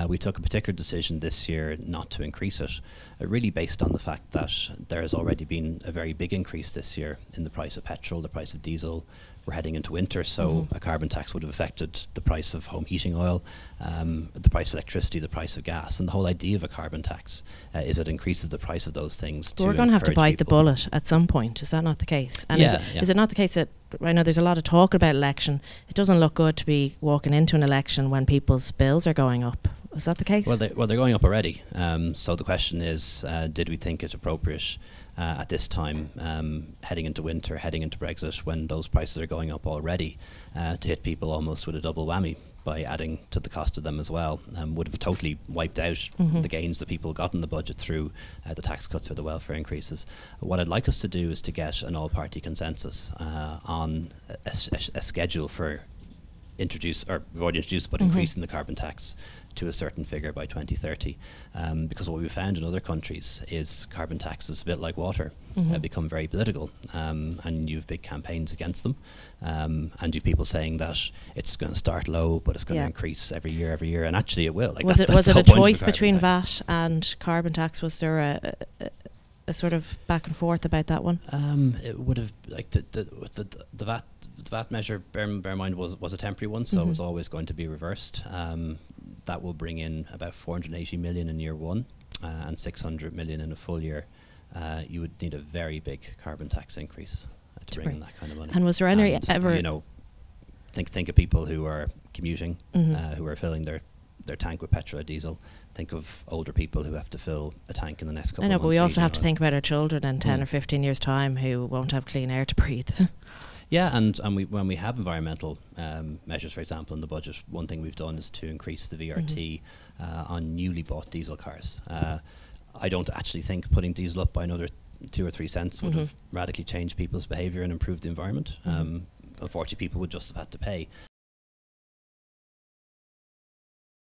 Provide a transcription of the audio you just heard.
We took a particular decision this year not to increase it, really based on the fact that there has already been a very big increase this year in the price of petrol, the price of diesel. We're heading into winter, so a carbon tax would have affected the price of home heating oil, the price of electricity, the price of gas. And the whole idea of a carbon tax is it increases the price of those things. But we're going to have to bite the bullet at some point. Is that not the case? And is it not the case that, I know there's a lot of talk about election, it doesn't look good to be walking into an election when people's bills are going up. Is that the case? Well, they're going up already. So the question is, did we think it appropriate at this time, heading into winter, heading into Brexit, when those prices are going up already, to hit people almost with a double whammy by adding to the cost of them as well, would have totally wiped out the gains that people got in the budget through the tax cuts or the welfare increases. What I'd like us to do is to get an all-party consensus on a schedule for we've already introduced, but increasing the carbon tax to a certain figure by 2030, because what we've found in other countries is carbon taxes, a bit like water, become very political, and you have big campaigns against them, and you people saying that it's going to start low but it's going to increase every year, and actually it will. Like was it a choice between VAT and carbon tax? Was there a sort of back and forth about that one? It would have, like the VAT measure, bear in mind, was a temporary one, so it was always going to be reversed. That will bring in about 480 million in year one and 600 million in a full year. You would need a very big carbon tax increase to bring in that kind of money. And was there any ever... You know, think of people who are commuting, who are filling their tank with petrol or diesel. Think of older people who have to fill a tank in the next couple of months. I know, but we also have to think about our children in 10 or 15 years' time who won't have clean air to breathe. Yeah, and when we have environmental measures, for example, in the budget, one thing we've done is to increase the VRT on newly bought diesel cars. I don't actually think putting diesel up by another 2 or 3 cents would have radically changed people's behaviour and improved the environment. Unfortunately, people would just have had to pay.